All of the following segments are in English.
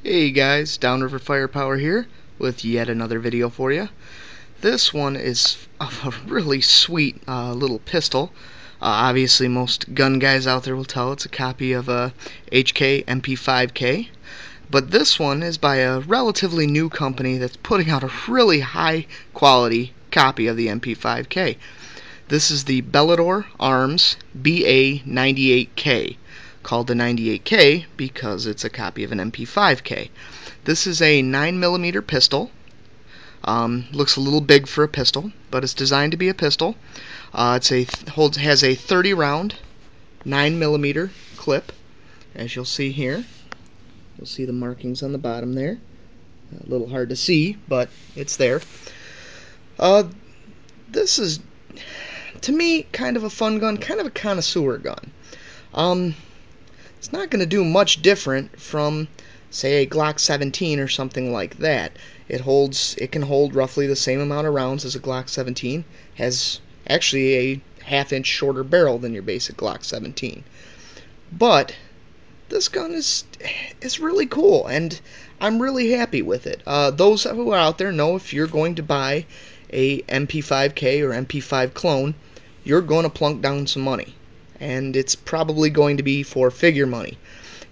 Hey guys, Downriver Firepower here with yet another video for you. This one is a really sweet little pistol. Obviously most gun guys out there will tell it's a copy of a HK MP5K. But this one is by a relatively new company that's putting out a really high quality copy of the MP5K. This is the Bellator Arms BA98K, called the 98K because it's a copy of an MP5K. This is a 9mm pistol. Looks a little big for a pistol, but it's designed to be a pistol. Has a 30 round 9mm clip, as you'll see here. You'll see the markings on the bottom there. A little hard to see, but it's there. This is, to me, kind of a fun gun, kind of a connoisseur gun. It's not going to do much different from, say, a Glock 17 or something like that. It can hold roughly the same amount of rounds as a Glock 17. Has actually a half-inch shorter barrel than your basic Glock 17. But this gun is really cool, and I'm really happy with it. Those who are out there know if you're going to buy a MP5K or MP5 clone, you're going to plunk down some money, and it's probably going to be for figure money.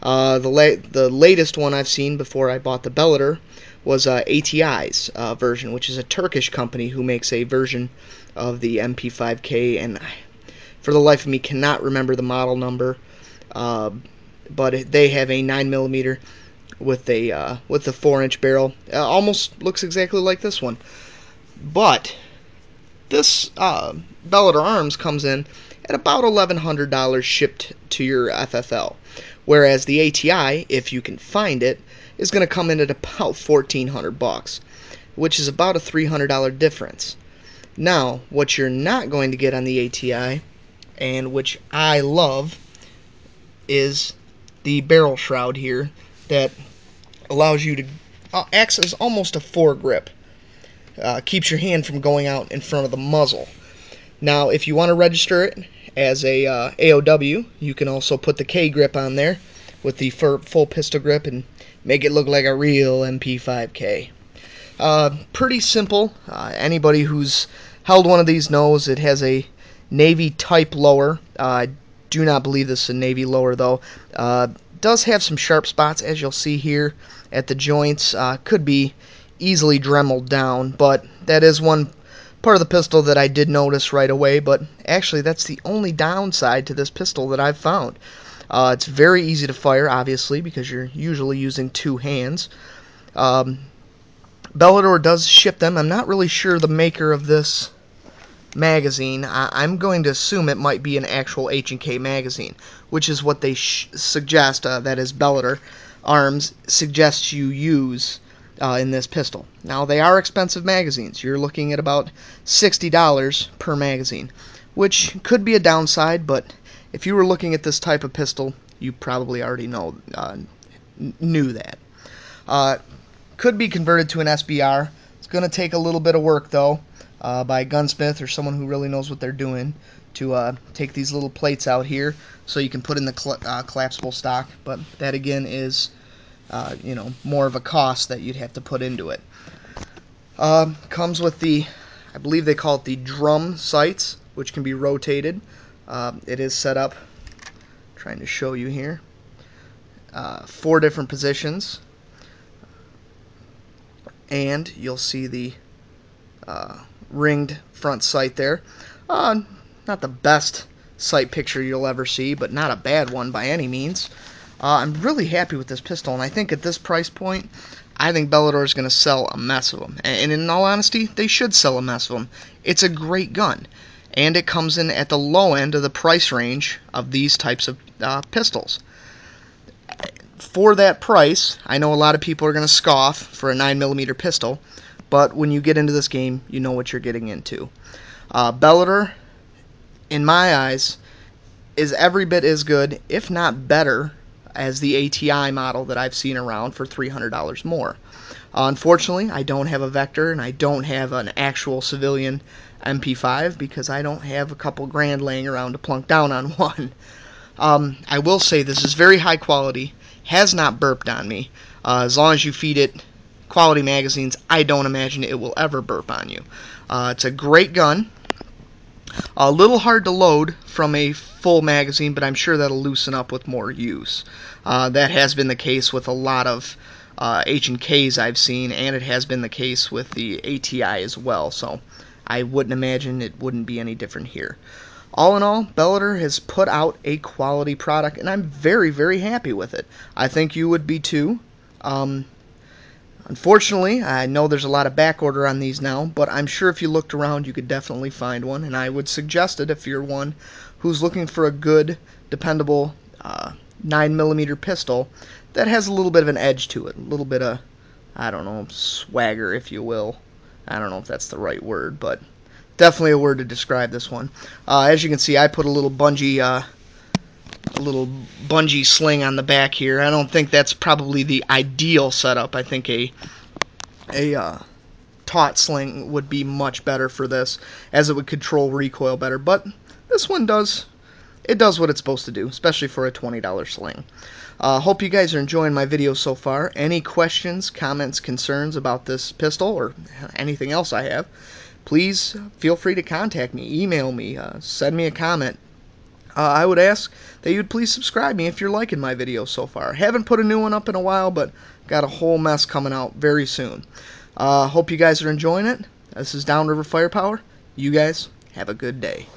The latest one I've seen before I bought the Bellator was ATI's version, which is a Turkish company who makes a version of the MP5K, and for the life of me cannot remember the model number. But they have a 9mm with a 4-inch barrel. Almost looks exactly like this one. But this Bellator Arms comes in at about $1,100 shipped to your FFL, whereas the ATI, if you can find it, is going to come in at about $1,400, which is about a $300 difference. Now, what you're not going to get on the ATI, and which I love, is the barrel shroud here that allows you to acts as almost a foregrip. Keeps your hand from going out in front of the muzzle. Now, if you want to register it as a AOW, you can also put the K grip on there with the full pistol grip and make it look like a real MP5K. Pretty simple. Anybody who's held one of these knows it has a Navy type lower. I do not believe this is a Navy lower, though. Does have some sharp spots, as you'll see here at the joints. Could be easily dremeled down, but that is one part of the pistol that I did notice right away. But actually, that's the only downside to this pistol that I've found. It's very easy to fire, obviously, because you're usually using two hands. Bellator does ship them. I'm not really sure the maker of this magazine. I'm going to assume it might be an actual H&K magazine, which is what they suggest, that is Bellator Arms suggests you use in this pistol. Now, they are expensive magazines. You're looking at about $60 per magazine, which could be a downside, but if you were looking at this type of pistol, you probably already knew that. Could be converted to an SBR. It's going to take a little bit of work, though, by a gunsmith or someone who really knows what they're doing to take these little plates out here so you can put in the collapsible stock. But that, again, is more of a cost that you'd have to put into it. Comes with the, I believe they call it the drum sights, which can be rotated. It is set up, trying to show you here, 4 different positions, and you'll see the ringed front sight there. Not the best sight picture you'll ever see, but not a bad one by any means. I'm really happy with this pistol, and I think at this price point, I think Bellator is going to sell a mess of them. And in all honesty, they should sell a mess of them. It's a great gun, and it comes in at the low end of the price range of these types of pistols. For that price, I know a lot of people are going to scoff for a 9mm pistol, but when you get into this game, you know what you're getting into. Bellator, in my eyes, is every bit as good, if not better, as the ATI model that I've seen around for $300 more. Unfortunately, I don't have a Vector, and I don't have an actual civilian MP5 because I don't have a couple grand laying around to plunk down on one. I will say this is very high quality. has not burped on me. As long as you feed it quality magazines, I don't imagine it will ever burp on you. It's a great gun. A little hard to load from a full magazine, but I'm sure that'll loosen up with more use. That has been the case with a lot of H&Ks I've seen, and it has been the case with the ATI as well, so I wouldn't imagine it wouldn't be any different here. All in all, Bellator has put out a quality product, and I'm very, very happy with it. I think you would be too. Unfortunately, I know there's a lot of back order on these now, but I'm sure if you looked around you could definitely find one, and I would suggest it if you're one who's looking for a good, dependable 9mm pistol that has a little bit of an edge to it, a little bit of, I don't know, swagger, if you will. I don't know if that's the right word, but definitely a word to describe this one. As you can see, I put a little bungee sling on the back here. I don't think that's probably the ideal setup. I think a taut sling would be much better for this, as it would control recoil better. But this one does what it's supposed to do, especially for a $20 sling. Hope you guys are enjoying my video so far. Any questions, comments, concerns about this pistol or anything else I have, please feel free to contact me, email me, send me a comment. I would ask that you would please subscribe me if you're liking my videos so far. Haven't put a new one up in a while, but got a whole mess coming out very soon. Hope you guys are enjoying it. This is Downriver Firepower. You guys have a good day.